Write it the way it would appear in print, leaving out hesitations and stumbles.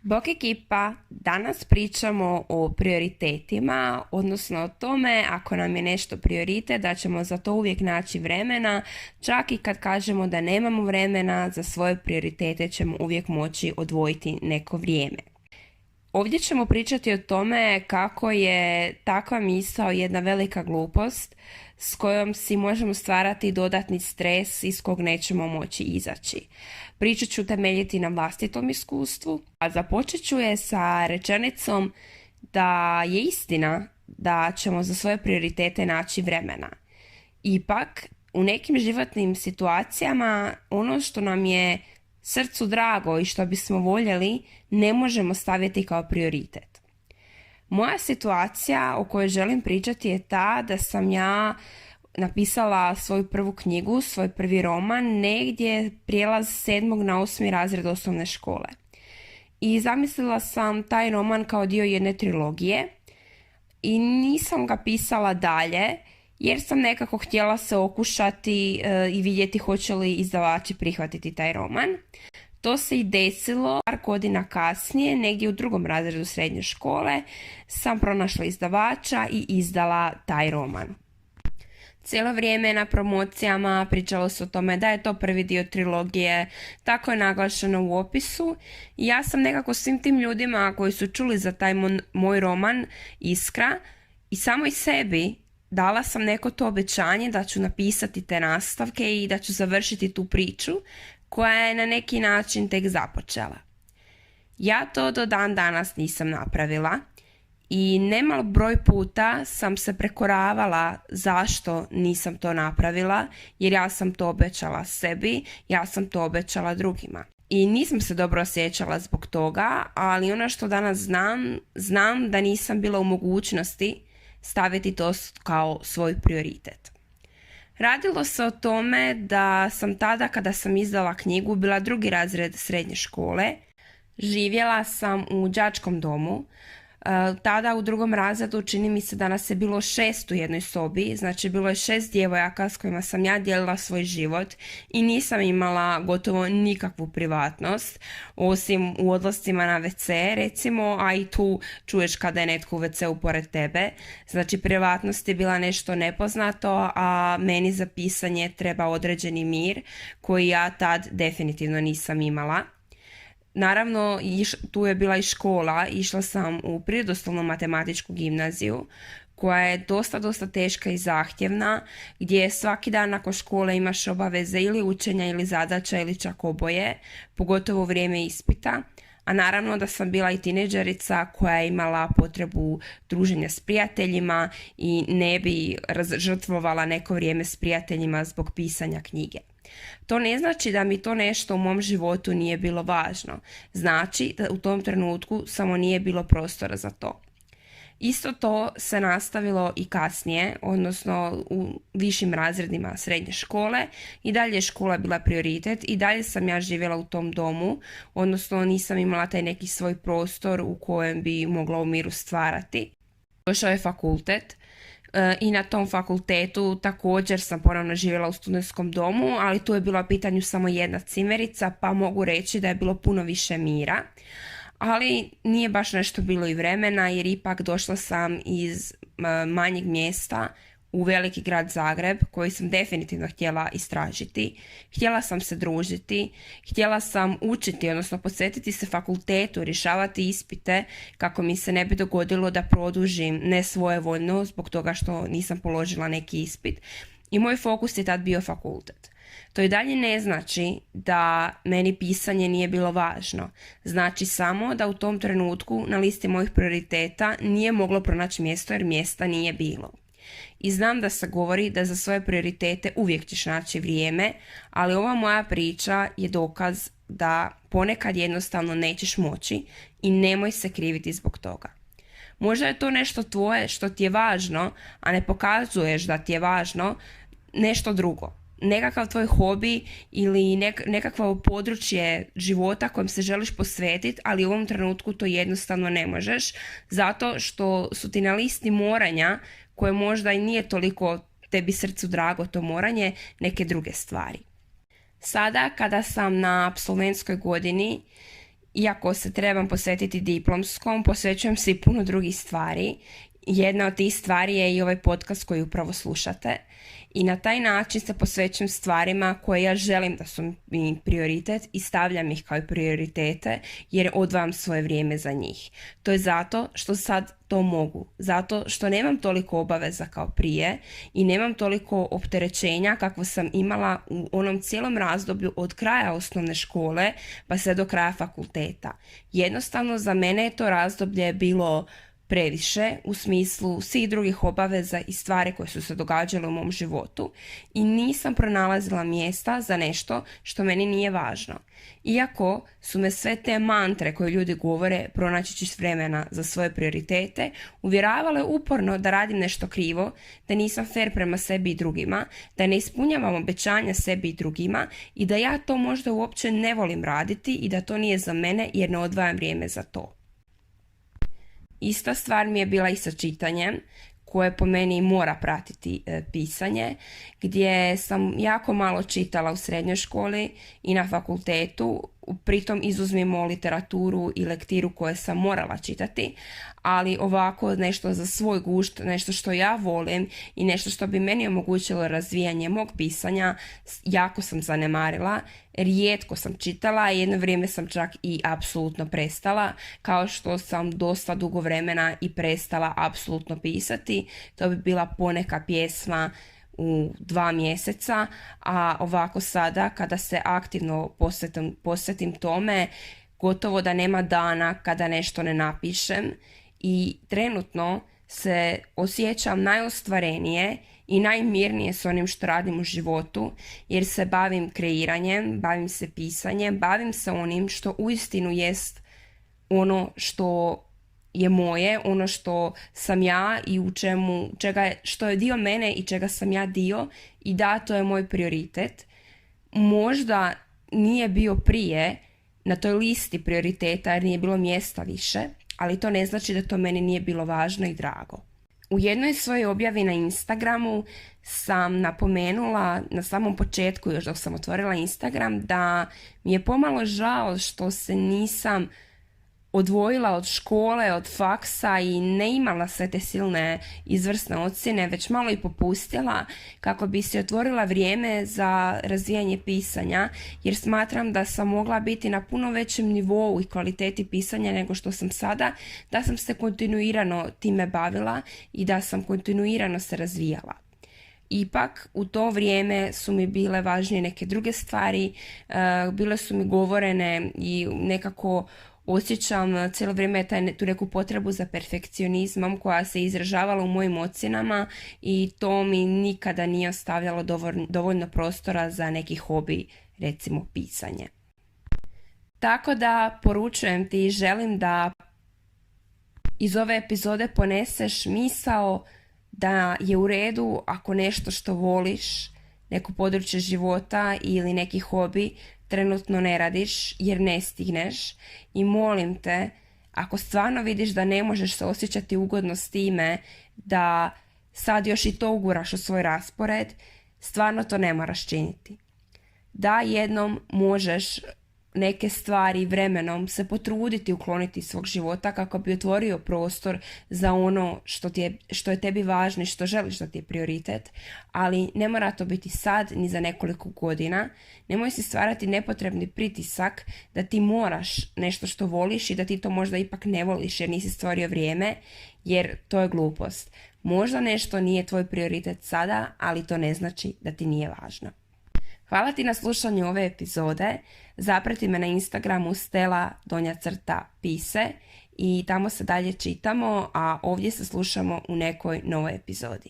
Bok ekipa, danas pričamo o prioritetima, odnosno o tome ako nam je nešto prioritet da ćemo za to uvijek naći vremena, čak i kad kažemo da nemamo vremena za svoje prioritete ćemo uvijek moći odvojiti neko vrijeme. Ovdje ćemo pričati o tome kako je takva misao jedna velika glupost s kojom si možemo stvarati dodatni stres iz kog nećemo moći izaći. Pričat ću temeljiti na vlastitom iskustvu, a započet ću je sa rečenicom da je istina da ćemo za svoje prioritete naći vremena. Ipak, u nekim životnim situacijama ono što nam je srcu drago i što bismo voljeli ne možemo staviti kao prioritet. Moja situacija o kojoj želim pričati je ta da sam ja napisala svoju prvu knjigu, svoj prvi roman, negdje prijelaz 7. na 8. razred osnovne škole. I zamislila sam taj roman kao dio jedne trilogije i nisam ga pisala dalje jer sam nekako htjela se okušati i vidjeti hoće li izdavači prihvatiti taj roman. To se i desilo par godina kasnije, negdje u 2. razredu srednje škole, sam pronašla izdavača i izdala taj roman. Cijelo vrijeme na promocijama pričalo se o tome da je to prvi dio trilogije, tako je naglašeno u opisu. I ja sam nekako svim tim ljudima koji su čuli za taj moj roman Iskra i samoj sebi dala sam neko to obećanje da ću napisati te nastavke i da ću završiti tu priču koja je na neki način tek započela. Ja to do dan danas nisam napravila i nemal broj puta sam se prekoravala zašto nisam to napravila, jer ja sam to obećala sebi, ja sam to obećala drugima. I nisam se dobro osjećala zbog toga, ali ono što danas znam da nisam bila u mogućnosti staviti to kao svoj prioritet. Radilo se o tome da sam tada kada sam izdala knjigu bila 2. razred srednje škole. Živjela sam u đačkom domu. Tada u 2. razredu čini mi se da nas je bilo 6 u jednoj sobi, znači bilo je 6 djevojaka s kojima sam ja dijelila svoj život i nisam imala gotovo nikakvu privatnost, osim u odlascima na WC recimo, a i tu čuješ kada je netko u WC-u pored tebe. Znači privatnost je bila nešto nepoznato, a meni za pisanje treba određeni mir koji ja tad definitivno nisam imala. Naravno, tu je bila i škola, išla sam u prirodoslovnu matematičku gimnaziju koja je dosta teška i zahtjevna, gdje svaki dan nakon škole imaš obaveze ili učenja ili zadaća ili čak oboje, pogotovo u vrijeme ispita. A naravno da sam bila i tineđerica koja je imala potrebu druženja s prijateljima i ne bi žrtvovala neko vrijeme s prijateljima zbog pisanja knjige. To ne znači da mi to nešto u mom životu nije bilo važno. Znači da u tom trenutku samo nije bilo prostora za to. Isto to se nastavilo i kasnije, odnosno u višim razredima srednje škole. I dalje je škola bila prioritet i dalje sam ja živjela u tom domu, odnosno nisam imala taj neki svoj prostor u kojem bi mogla u miru stvarati. Došao je fakultet. I na tom fakultetu također sam ponovno živjela u studentskom domu, ali tu je bila u pitanju samo jedna cimerica, pa mogu reći da je bilo puno više mira. Ali nije baš nešto bilo i vremena, jer ipak došla sam iz manjeg mjesta u veliki grad Zagreb koji sam definitivno htjela istražiti. Htjela sam se družiti, htjela sam učiti, odnosno posvetiti se fakultetu, rješavati ispite kako mi se ne bi dogodilo da produžim nesvojevoljno zbog toga što nisam položila neki ispit. I moj fokus je tad bio fakultet. To i dalje ne znači da meni pisanje nije bilo važno. Znači samo da u tom trenutku na listi mojih prioriteta nije moglo pronaći mjesto jer mjesta nije bilo. I znam da se govori da za svoje prioritete uvijek ćeš naći vrijeme, ali ova moja priča je dokaz da ponekad jednostavno nećeš moći i nemoj se kriviti zbog toga. Možda je to nešto tvoje što ti je važno, a ne pokazuješ da ti je važno nešto drugo. Nekakav tvoj hobi ili nekakvo područje života kojem se želiš posvetiti, ali u ovom trenutku to jednostavno ne možeš, zato što su ti na listi moranja koje možda i nije toliko tebi srcu drago to moranje, neke druge stvari. Sada kada sam na apsolventskoj godini Iako se trebam posvetiti diplomskom, posvećujem se i puno drugih stvari. Jedna od tih stvari je i ovaj podcast koji upravo slušate. I na taj način se posvećujem stvarima koje ja želim da su mi prioritet i stavljam ih kao prioritete jer odvajam svoje vrijeme za njih. To je zato što sad to mogu. Zato što nemam toliko obaveza kao prije i nemam toliko opterećenja kakvo sam imala u onom cijelom razdoblju od kraja osnovne škole pa sve do kraja fakulteta. Jednostavno za mene je to razdoblje bilo previše u smislu svih drugih obaveza i stvari koje su se događale u mom životu i nisam pronalazila mjesta za nešto što meni nije važno. Iako su me sve te mantre koje ljudi govore pronaći ćeš vremena za svoje prioritete uvjeravale uporno da radim nešto krivo, da nisam fer prema sebi i drugima, da ne ispunjavam obećanja sebi i drugima i da ja to možda uopće ne volim raditi i da to nije za mene jer ne odvajam vrijeme za to. Ista stvar mi je bila i sa čitanjem, koje po meni mora pratiti pisanje, gdje sam jako malo čitala u srednjoj školi i na fakultetu, pritom izuzmimo literaturu i lektiru koje sam morala čitati, ali ovako nešto za svoj gušt, nešto što ja volim i nešto što bi meni omogućilo razvijanje mog pisanja, jako sam zanemarila, rijetko sam čitala, jedno vrijeme sam čak i apsolutno prestala, kao što sam dosta dugo vremena i prestala apsolutno pisati, to bi bila poneka pjesma u 2 mjeseca, a ovako sada kada se aktivno posvetim tome, gotovo da nema dana kada nešto ne napišem i trenutno se osjećam najostvarenije i najmirnije s onim što radim u životu jer se bavim kreiranjem, bavim se pisanjem, bavim se onim što uistinu jest ono što je moje, ono što sam ja i što je dio mene i čega sam ja dio i da, to je moj prioritet. Možda nije bio prije na toj listi prioriteta jer nije bilo mjesta više, ali to ne znači da to meni nije bilo važno i drago. U jednoj svojoj objavi na Instagramu sam napomenula na samom početku, još dok sam otvorila Instagram, da mi je pomalo žao što se nisam odvojila od škole, od faksa i ne imala sve te silne izvrsne ocjene, već malo i popustila kako bi se otvorila vrijeme za razvijanje pisanja, jer smatram da sam mogla biti na puno većem nivou i kvaliteti pisanja nego što sam sada, da sam se kontinuirano time bavila i da sam kontinuirano se razvijala. Ipak, u to vrijeme su mi bile važnije neke druge stvari, bile su mi govorene i nekako osjećam cijelo vrijeme tu neku potrebu za perfekcionizmom koja se izražavala u mojim ocjenama i to mi nikada nije ostavljalo dovoljno prostora za neki hobi, recimo pisanje. Tako da poručujem ti i želim da iz ove epizode poneseš misao da je u redu ako nešto što voliš, neko područje života ili neki hobi trenutno ne radiš jer ne stigneš i molim te, ako stvarno vidiš da ne možeš se osjećati ugodno s time da sad još i to uguraš u svoj raspored, stvarno to ne moraš činiti. Da jednom možeš neke stvari vremenom se potruditi ukloniti iz svog života kako bi otvorio prostor za ono što je tebi važno i što želiš da ti je prioritet, ali ne mora to biti sad ni za nekoliko godina. Nemoj si stvarati nepotrebni pritisak da ti moraš nešto što voliš i da ti to možda ipak ne voliš jer nisi stvorio vrijeme, jer to je glupost. Možda nešto nije tvoj prioritet sada, ali to ne znači da ti nije važno. Hvala ti na slušanju ove epizode. Zaprati me na Instagramu Stela_pise i tamo se dalje čitamo, a ovdje se slušamo u nekoj novoj epizodi.